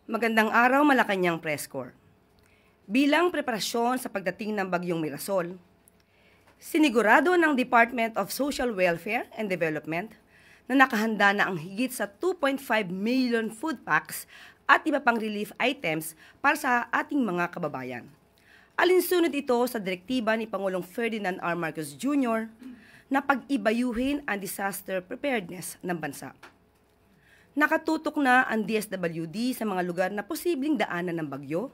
Magandang araw, Malacanang Press Corps. Bilang preparasyon sa pagdating ng Bagyong Mirasol, sinigurado ng Department of Social Welfare and Development na nakahanda na ang higit sa 2.5 million food packs at iba pang relief items para sa ating mga kababayan. Alinsunod ito sa direktiba ni Pangulong Ferdinand R. Marcos Jr. na pag-ibayuhin ang disaster preparedness ng bansa. Nakatutok na ang DSWD sa mga lugar na posibleng daanan ng bagyo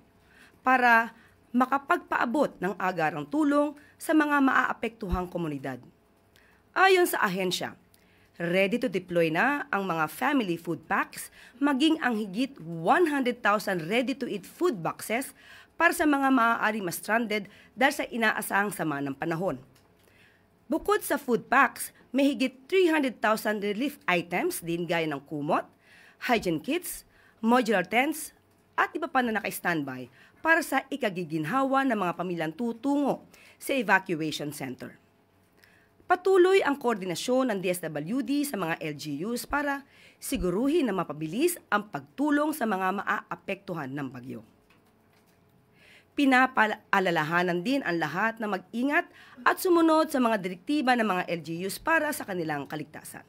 para makapagpaabot ng agarang tulong sa mga maaapektuhang komunidad. Ayon sa ahensya, ready to deploy na ang mga family food packs maging ang higit 100,000 ready-to-eat food boxes para sa mga maaaring ma-stranded dahil sa inaasahang sama ng panahon. Bukod sa food packs, may higit 300,000 relief items din gaya ng kumot, hygiene kits, modular tents, at iba pa na naka-standby para sa ikagiginhawa ng mga pamilyang tutungo sa evacuation center. Patuloy ang koordinasyon ng DSWD sa mga LGUs para siguruhin na mapabilis ang pagtulong sa mga maaapektuhan ng bagyo. Pinapaalalahanan din ang lahat na mag-ingat at sumunod sa mga direktiba ng mga LGUs para sa kanilang kaligtasan.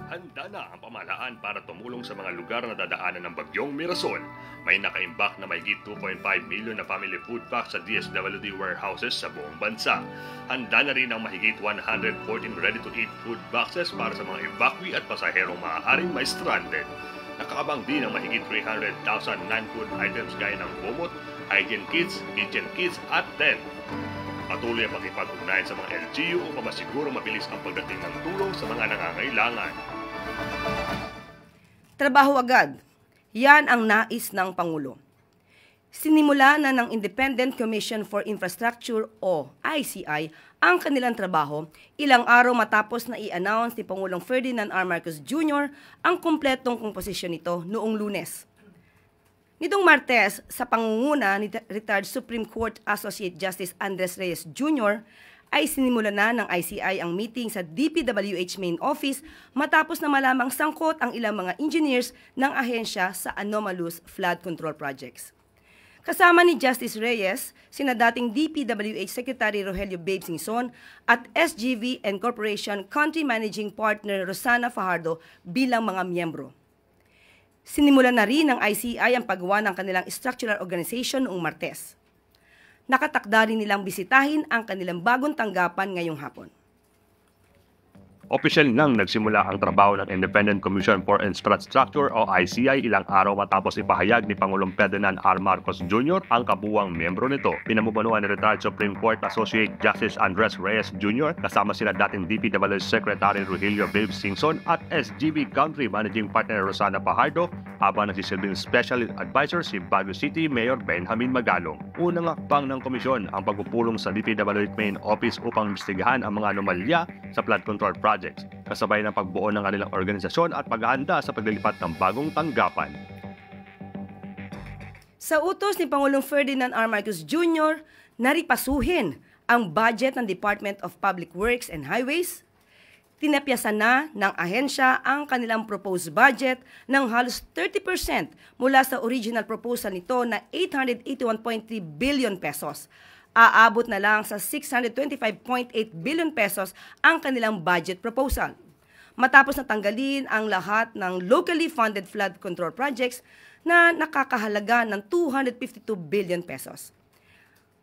Handa na ang pamahalaan para tumulong sa mga lugar na dadaanan ng Bagyong Mirasol. May nakaimbak na mahigit 2.5 million na family food packs sa DSWD warehouses sa buong bansa. Handa na rin ang mahigit 114 ready-to-eat food boxes para sa mga evacuee at pasaherong maaaring may stranded. Nakakabang din ang mahigit 300,000 non-food items gaya ng kumot, hygiene kits, kitchen kits at tent. Patuloy ang pakipag-ugnayan sa mga LGU upang masiguro mabilis ang pagdating ng tulong sa mga nangangailangan. Trabaho agad. Yan ang nais ng Pangulo. Sinimula na ng Independent Commission for Infrastructure o ICI ang kanilang trabaho ilang araw matapos na i-announce ni Pangulong Ferdinand R. Marcos Jr. ang kumpletong komposisyon nito noong Lunes. Nitong Martes, sa pangunguna ni retired Supreme Court Associate Justice Andres Reyes Jr., ay sinimula na ng ICI ang meeting sa DPWH main office matapos na malamang sangkot ang ilang mga engineers ng ahensya sa anomalous flood control projects. Kasama ni Justice Reyes, sina dating DPWH Secretary Rogelio Babe Singson at SGV and Corporation Country Managing Partner Rosana Fajardo bilang mga miyembro. Sinimulan na rin ng ICI ang paggawa ng kanilang structural organization noong Martes. Nakatakda rin nilang bisitahin ang kanilang bagong tanggapan ngayong hapon. Opisyal nang nagsimula ang trabaho ng Independent Commission for Infrastructure o ICI ilang araw matapos ipahayag ni Pangulong Ferdinand R. Marcos Jr. ang kabuuang miyembro nito. Pinamumunuan ni retired Supreme Court Associate Justice Andres Reyes Jr. kasama sila dating DPWH Secretary Rogelio Babe Singson at SGV Country Managing Partner Rosana Fajardo, habang nagsisilbing Special Advisor si Baguio City Mayor Benjamin Magalong. Unang hakbang ng komisyon ang pagpupulong sa DPWH Main Office upang imbestigahan ang mga anomalya sa flood control projects, kasabay ng pagbuo ng kanilang organisasyon at paghahanda sa paglilipat ng bagong tanggapan. Sa utos ni Pangulong Ferdinand R. Marcos Jr., naripasuhin ang budget ng Department of Public Works and Highways. Tinapyasan na ng ahensya ang kanilang proposed budget ng halos 30% mula sa original proposal nito na 881.3 billion pesos. Aabot na lang sa 625.8 billion pesos ang kanilang budget proposal. Matapos na tanggalin ang lahat ng locally funded flood control projects na nakakahalaga ng 252 billion pesos.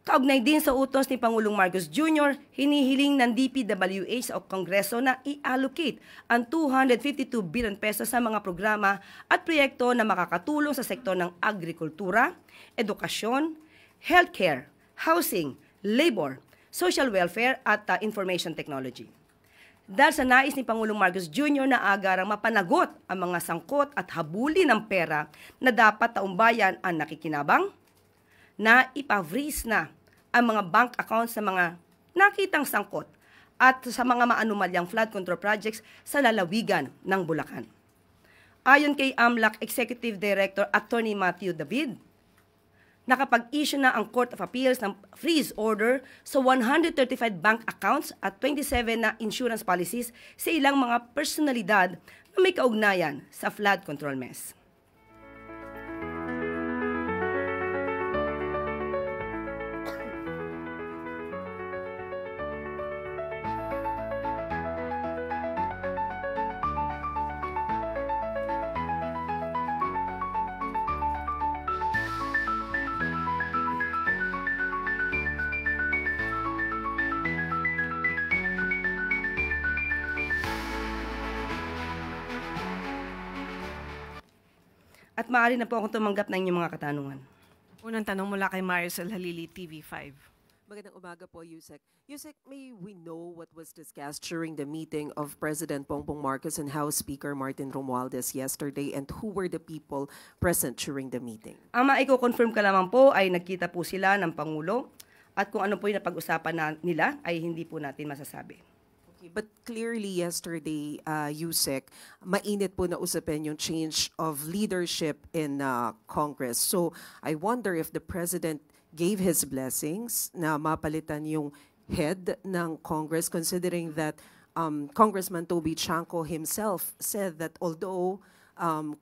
Kaugnay din sa utos ni Pangulong Marcos Jr., hinihiling ng DPWH o Kongreso na i-allocate ang 252 billion pesos sa mga programa at proyekto na makakatulong sa sektor ng agrikultura, edukasyon, healthcare, housing, labor, social welfare at information technology. Dahil sa nais ni Pangulong Marcos Jr. na agarang mapanagot ang mga sangkot at habuli ng pera na dapat taumbayan ang nakikinabang, na ipavreeze na ang mga bank accounts sa mga nakitang sangkot at sa mga maanumalyang flood control projects sa lalawigan ng Bulacan. Ayon kay AMLAC Executive Director Attorney Matthew David, nakapag-issue na ang Court of Appeals ng freeze order sa 135 bank accounts at 27 na insurance policies sa ilang mga personalidad na may kaugnayan sa flood control mess. At maaari na po akong tumanggap ng inyong mga katanungan. Unang tanong mula kay Maricel Halili, TV5. Magandang umaga po, Yusek. Yusek, may we know what was discussed during the meeting of President Bongbong Marcos and House Speaker Martin Romualdez yesterday, and who were the people present during the meeting? Ang maiko-confirm ka lamang po ay nagkita po sila ng Pangulo at kung ano po yung napag-usapan nila ay hindi po natin masasabi. Okay, but clearly yesterday, Yusek, mainit po na usapin yung change of leadership in Congress. So I wonder if the President gave his blessings na mapalitan yung head ng Congress, considering that Congressman Toby Chanco himself said that although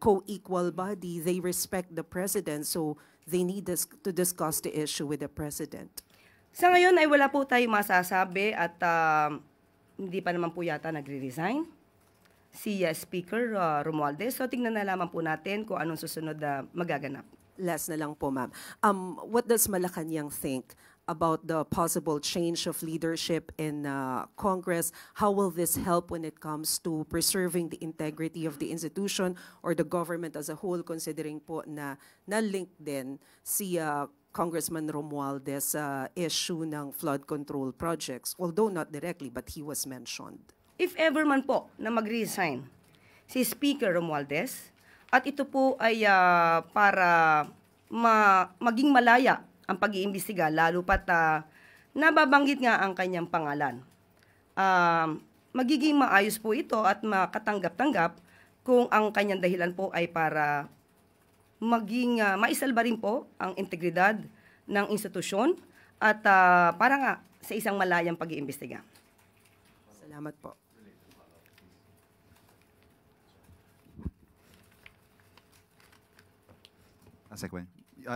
co-equal body, they respect the President, so they need to discuss the issue with the President. Sa ngayon ay wala po tayong masasabi at hindi pa naman po yata nagre-resign si Speaker Romualdez. So tingnan na lamang po natin kung anong susunod na magaganap. Last na lang po, ma'am. What does Malacanang think about the possible change of leadership in Congress? How will this help when it comes to preserving the integrity of the institution or the government as a whole, considering po na na-link din si Congressman Romualdez issue ng flood control projects, although not directly, but he was mentioned. If ever man po na mag-resign si Speaker Romualdez, at ito po ay para maging malaya ang pag-iimbestiga, lalo pat nababanggit nga ang kanyang pangalan. Magiging maayos po ito at makatanggap-tanggap kung ang kanyang dahilan po ay para maging maisalba rin po ang integridad ng institusyon at para nga sa isang malayang pag-iimbestiga. Salamat po.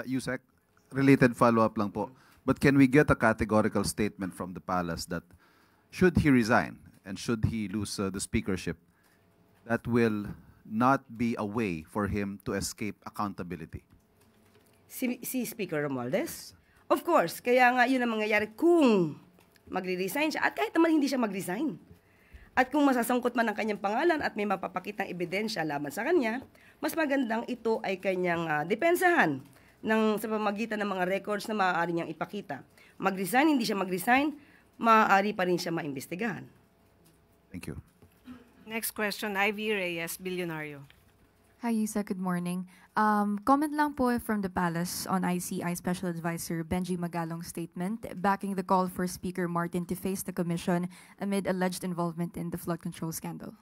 Yusek, related follow-up lang po. But can we get a categorical statement from the palace that should he resign and should he lose the speakership, that will not be a way for him to escape accountability? Si Speaker Romualdez? Of course, kaya nga yun ang mangyayari kung magre-resign siya at kahit naman hindi siya mag-resign. At kung masasangkot man ang kanyang pangalan at may mapapakitang ebidensya laban sa kanya, mas magandang ito ay kanyang depensahan sa pamamagitan ng mga records na maaari niyang ipakita. Mag-resign, hindi siya mag-resign, maaari pa rin siya maimbestigahan. Thank you. Next question, Ivy Reyes, Bilyonaryo. Hi, Yusek. Good morning. Comment lang po from the palace on ICI Special Advisor Benji Magalong's statement backing the call for Speaker Martin to face the commission amid alleged involvement in the flood control scandal.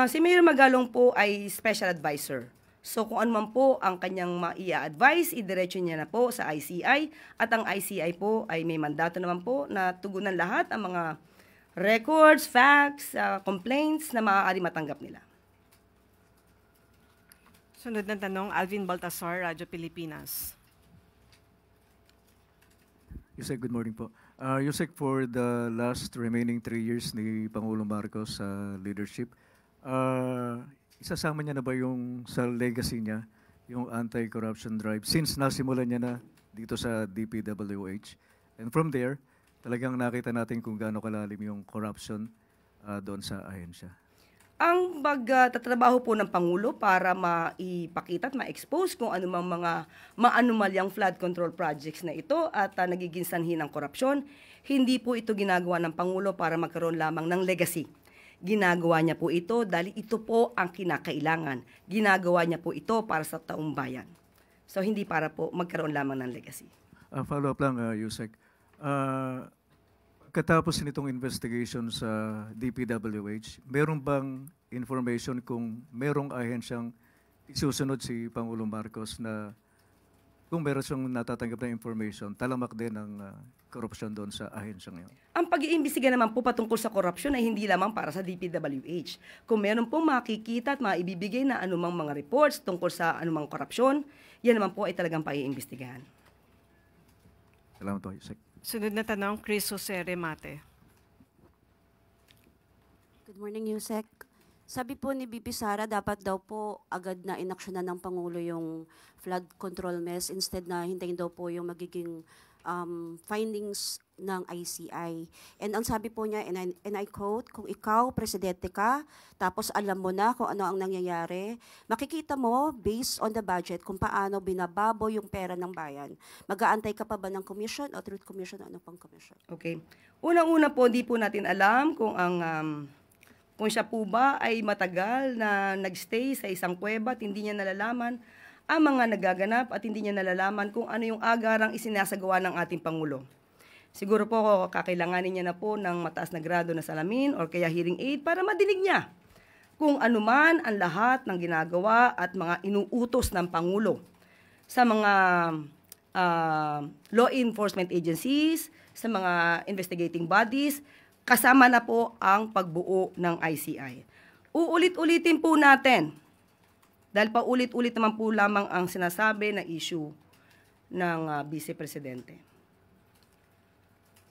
Si Mayor Magalong po ay special advisor. So kung ano man po ang kanyang maia-advise, idiretso niya na po sa ICI at ang ICI po ay may mandato naman po na tugunan lahat ang mga records, facts, complaints na maaari matanggap nila. Sunod na tanong, Alvin Baltasar, Radyo Pilipinas. Yusek, good morning po. Yusek, for the last remaining 3 years ni Pangulong Marcos sa leadership, isasama niya na ba yung sa legacy niya, yung anti-corruption drive, since nasimulan niya na dito sa DPWH? And from there, talagang nakita natin kung gaano kalalim yung corruption doon sa ahensya. Ang pagtatrabaho po ng Pangulo para maipakita at ma-expose kung anumang mga maanumalyang flood control projects na ito at nagiging sanhi ng korupsyon, hindi po ito ginagawa ng Pangulo para magkaroon lamang ng legacy. Ginagawa niya po ito dahil ito po ang kinakailangan. Ginagawa niya po ito para sa taong bayan. So hindi para po magkaroon lamang ng legacy. Follow-up lang, Yusek. Katapos nitong investigation sa DPWH, meron bang information kung merong ahensyang isusunod si Pangulong Marcos na kung meron siyang natatanggap na information, talamak din ang korupsyon doon sa ahensyang yun? Ang pag-iimbestiga naman po patungkol sa korupsyon ay hindi lamang para sa DPWH. Kung meron pong makikita at maibibigay na anumang mga reports tungkol sa anumang korupsyon, yan naman po ay talagang pag-iimbestigahan. Salamat po, Yusek. Sunod na tanong, Chris Jose Remate. Good morning, Yusek. Sabi po ni BP Sara, dapat daw po agad na inaksyonan ng Pangulo yung flood control mess instead na hintayin daw po yung magiging findings ng ICI. And ang sabi po niya, and I quote, kung ikaw, presidente ka, tapos alam mo na kung ano ang nangyayari, makikita mo, based on the budget, kung paano binababo yung pera ng bayan. Mag-aantay ka pa ba ng commission o truth commission o ano pang commission? Okay. Unang-una po, di po natin alam kung kung siya po ba ay matagal na nagstay sa isang kuweba at hindi niya nalalaman ang mga nagaganap at hindi niya nalalaman kung ano yung agarang isinasagawa ng ating Pangulo. Siguro po kakailanganin niya na po ng mataas na grado na salamin or kaya hearing aid para madinig niya kung ano man ang lahat ng ginagawa at mga inuutos ng Pangulo sa mga law enforcement agencies, sa mga investigating bodies, kasama na po ang pagbuo ng ICI. Uulit-ulitin po natin, dahil paulit-ulit naman po lamang ang sinasabi na issue ng Vice Presidente.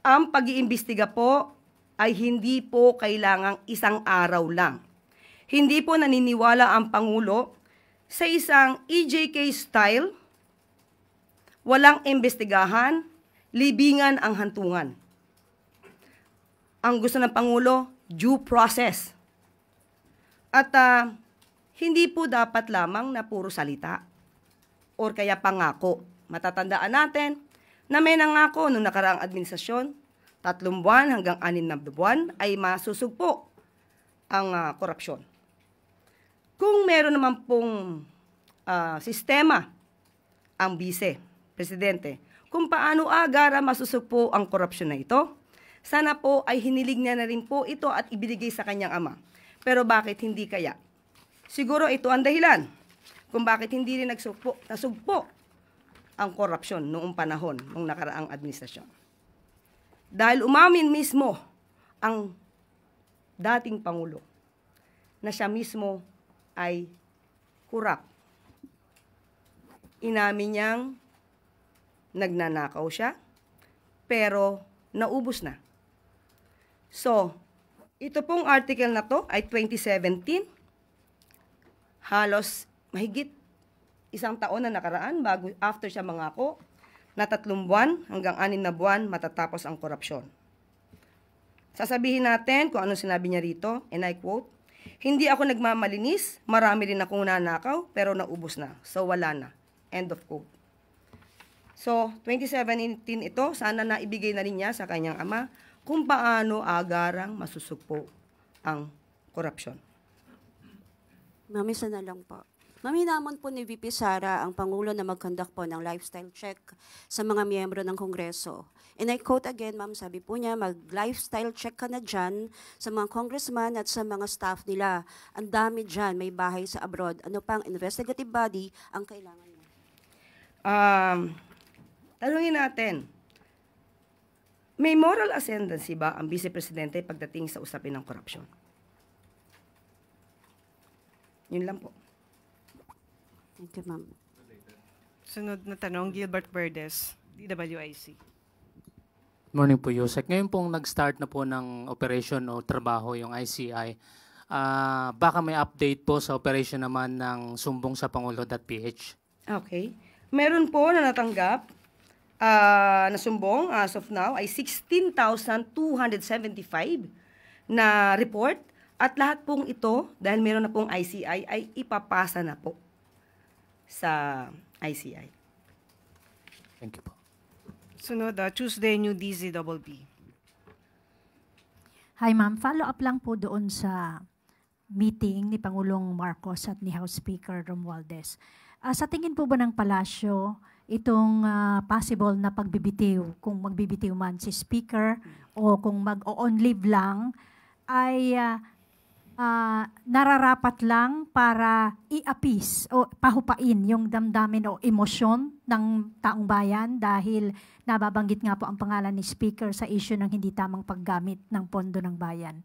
Ang pag-iimbestiga po ay hindi po kailangang isang araw lang. Hindi po naniniwala ang Pangulo sa isang EJK style, walang imbestigahan, libingan ang hantungan. Ang gusto ng Pangulo, due process. At hindi po dapat lamang na puro salita or kaya pangako. Matatandaan natin na may nangako noong nakaraang administrasyon, 3 buwan hanggang 6 na buwan ay masusugpo ang korupsyon. Kung meron naman pong sistema ang Vice Presidente, kung paano agara masusugpo ang korupsyon na ito, sana po ay hinilig niya na rin po ito at ibinigay sa kanyang ama. Pero bakit hindi kaya? Siguro ito ang dahilan kung bakit hindi rin nasugpo ang korupsyon noong panahon ng nakaraang administrasyon. Dahil umamin mismo ang dating Pangulo na siya mismo ay kurap. Inamin niyang nagnanakaw siya, pero naubos na. So, ito pong article na to ay 2017, halos mahigit 1 taon na nakaraan after siya mangako na 3 buwan hanggang 6 na buwan matatapos ang korupsyon. Sasabihin natin kung ano sinabi niya rito, and I quote, "Hindi ako nagmamalinis, marami rin akong nanakaw, pero naubos na. So wala na." End of quote. So, 2017 ito, sana naibigay na rin niya sa kanyang ama kung paano agarang masusugpo ang korupsyon. Ma'am, isa na lang po. Ma'am, hinamon po ni VP Sara ang Pangulo na mag-conduct po ng lifestyle check sa mga miyembro ng Kongreso. And I quote again, ma'am, sabi po niya, mag-lifestyle check ka na dyan sa mga congressman at sa mga staff nila. Ang dami dyan, may bahay sa abroad. Ano pang investigative body ang kailangan mo? Tanungin natin, may moral ascendancy ba ang Vice Presidente pagdating sa usapin ng korupsyon? Yun lang po. Thank you, ma'am. Sunod na tanong, Gilbert Verdes, DWIC. Morning po, Yusek. Ngayon pong nag-start na po ng operation o trabaho yung ICI. Baka may update po sa operation naman ng sumbong sa Pangulo.ph. Okay. Meron po na natanggap na sumbong as of now ay 16,275 na report at lahat pong ito, dahil meron na pong ICI, ay ipapasa na po sa ICI. Thank you po. Sunod, Tuesday, New DZBB. Hi ma'am, follow up lang po doon sa meeting ni Pangulong Marcos at ni House Speaker Romualdez. Sa tingin po ba ng palasyo itong possible na pagbibitiw, kung magbibitiw man si Speaker o kung mag-on leave lang, ay nararapat lang para i-appease o pahupain yung damdamin o emosyon ng taong bayan dahil nababanggit nga po ang pangalan ni Speaker sa issue ng hindi tamang paggamit ng pondo ng bayan?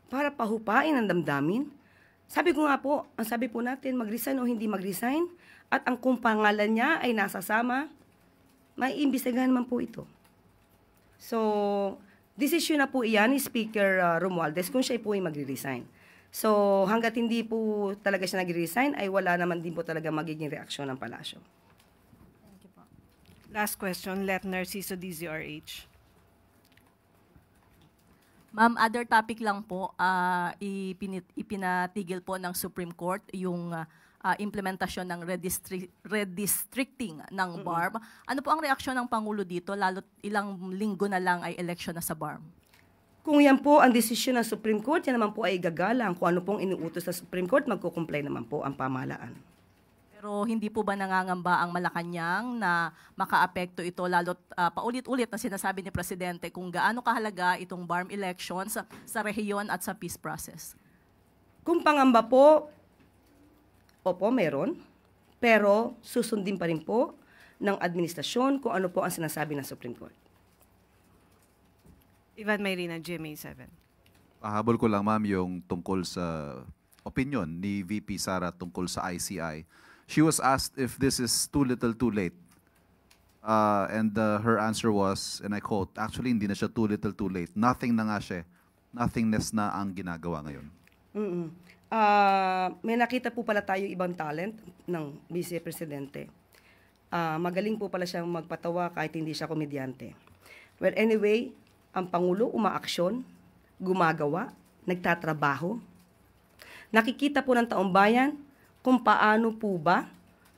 Para pahupain ang damdamin? Sabi ko nga po, ang sabi po natin, mag-resign o hindi mag-resign, at ang kung pangalan niya ay nasasama, maiimbestigahan naman po ito. So, decision na po iyan ni Speaker Romualdez kung siya po ay magre-resign. So, hanggat hindi po talaga siya nagre-resign, ay wala naman din po talaga magiging reaksyon ng palasyo. Thank you po. Last question, Let Narciso DZRH. Ma'am, other topic lang po, ipinatigil po ng Supreme Court yung implementasyon ng redistricting ng BARM. Ano po ang reaksyon ng Pangulo dito, lalo't ilang linggo na lang ay election na sa BARM? Kung yan po ang desisyon ng Supreme Court, yan naman po ay gagalang. Kung ano pong inuutos sa Supreme Court, magkukumplay naman po ang pamahalaan. Pero hindi po ba nangangamba ang Malacanang na makaapekto ito, lalo't paulit-ulit na sinasabi ni Presidente kung gaano kahalaga itong BARM elections sa rehiyon at sa peace process? Kung pangamba po, opo, meron. Pero susundin pa rin po ng administrasyon kung ano po ang sinasabi ng Supreme Court. Ivan Mayrina, GMA7. Pahabol ko lang, ma'am, yung tungkol sa opinion ni VP Sara tungkol sa ICI. She was asked if this is too little too late. And her answer was, and I quote, actually hindi na siya too little too late. Nothing na nga siya. Nothingness na ang ginagawa ngayon. May nakita po pala tayo ibang talent ng Vice Presidente. Magaling po pala siyang magpatawa kahit hindi siya komedyante. Well, anyway, ang Pangulo umaaksyon, gumagawa, nagtatrabaho. Nakikita po ng taong bayan kung paano po ba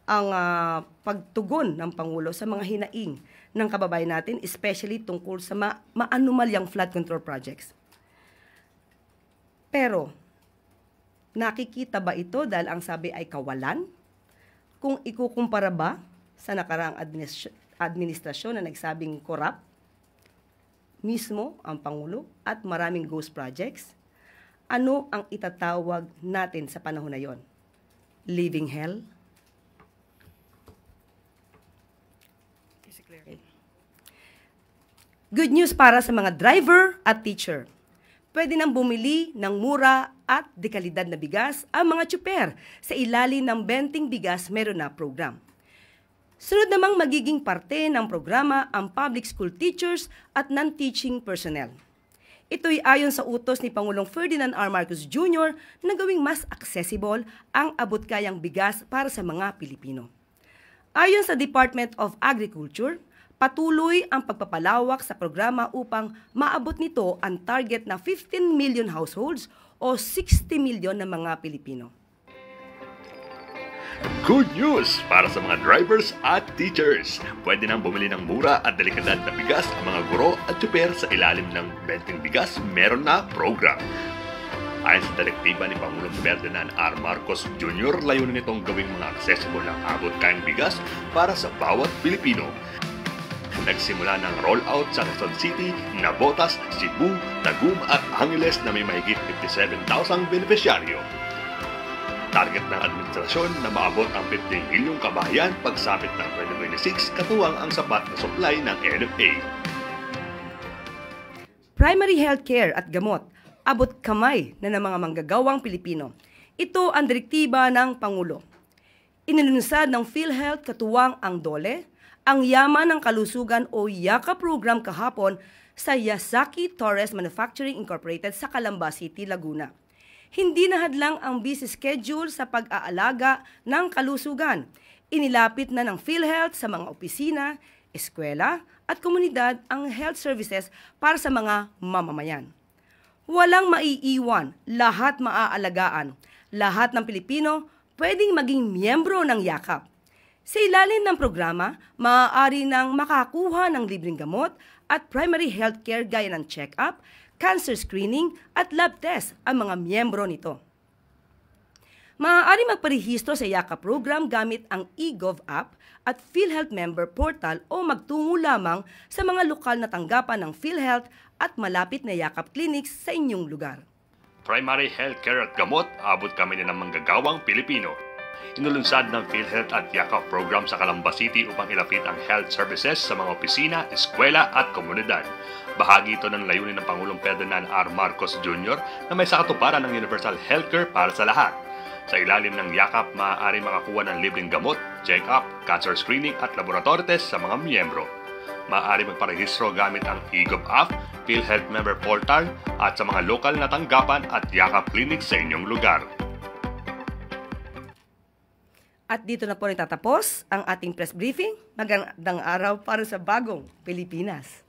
ang pagtugon ng Pangulo sa mga hinaing ng kababayan natin, especially tungkol sa maanumalyang flood control projects. Pero, nakikita ba ito dahil ang sabi ay kawalan? Kung ikukumpara ba sa nakaraang administrasyon na nagsabing corrupt, mismo ang Pangulo at maraming ghost projects, ano ang itatawag natin sa panahon na yon? Living hell? Okay. Good news para sa mga driver at teacher. Pwede nang bumili ng mura at dekalidad na bigas ang mga tsuper sa ilalim ng Benting Bigas Meron Na program. Sunod namang magiging parte ng programa ang public school teachers at non-teaching personnel. Ito'y ayon sa utos ni Pangulong Ferdinand R. Marcos Jr. na gawing mas accessible ang abot-kayang bigas para sa mga Pilipino. Ayon sa Department of Agriculture, patuloy ang pagpapalawak sa programa upang maabot nito ang target na 15 million households o 60 million na mga Pilipino. Good news para sa mga drivers at teachers. Pwede nang bumili ng mura at delikadad na bigas ang mga guro at tsuper sa ilalim ng Benting Bigas Meron Na program. Ayon sa direktiba ni Pangulong Ferdinand R. Marcos Jr., layunin nitong gawing mga accessible ng abot-kayang bigas para sa bawat Pilipino. Nagsimula ng rollout sa Quezon City, Navotas, Cebu, Tagum at Angeles na may mahigit 57,000 benepisyaryo. Target ng administrasyon na maabot ang 15 milyong kabahayan pagsapit ng 2026 katuwang ang sapat na supply ng NFA. Primary healthcare at gamot, abot kamay na ng mga manggagawang Pilipino. Ito ang direktiba ng Pangulo. Inilunsad ng PhilHealth katuwang ang DOLE, ang Yaman ng Kalusugan o YAKA program kahapon sa Yasaki Torres Manufacturing Incorporated sa Calamba City, Laguna. Hindi nahadlang ang busy schedule sa pag-aalaga ng kalusugan. Inilapit na ng PhilHealth sa mga opisina, eskwela at komunidad ang health services para sa mga mamamayan. Walang maiiwan, lahat maaalagaan. Lahat ng Pilipino pwedeng maging miyembro ng yakap. Sa ilalim ng programa, maaari nang makakuha ng libreng gamot at primary healthcare gaya ng check-up, cancer screening at lab test ang mga miyembro nito. Maaari magparehistro sa YAKA program gamit ang eGov app at PhilHealth member portal o magtungo lamang sa mga lokal na tanggapan ng PhilHealth at malapit na YAKAP clinics sa inyong lugar. Primary healthcare at gamot, abot kami na ng manggagawang Pilipino. Inulunsad ng PhilHealth at YAKAP program sa Calamba City upang ilapit ang health services sa mga opisina, eskwela at komunidad. Bahagi ito ng layunin ng Pangulong Ferdinand R. Marcos Jr. na may sakatuparan ng universal healthcare para sa lahat. Sa ilalim ng YAKAP, maaari makakuha ng libreng gamot, check-up, cancer screening at laboratory test sa mga miyembro. Maaari magparehistro gamit ang eGov app, PhilHealth member portal at sa mga lokal na tanggapan at YAKAP clinics sa inyong lugar. At dito na po rin tatapos ang ating press briefing. Magandang araw para sa bagong Pilipinas.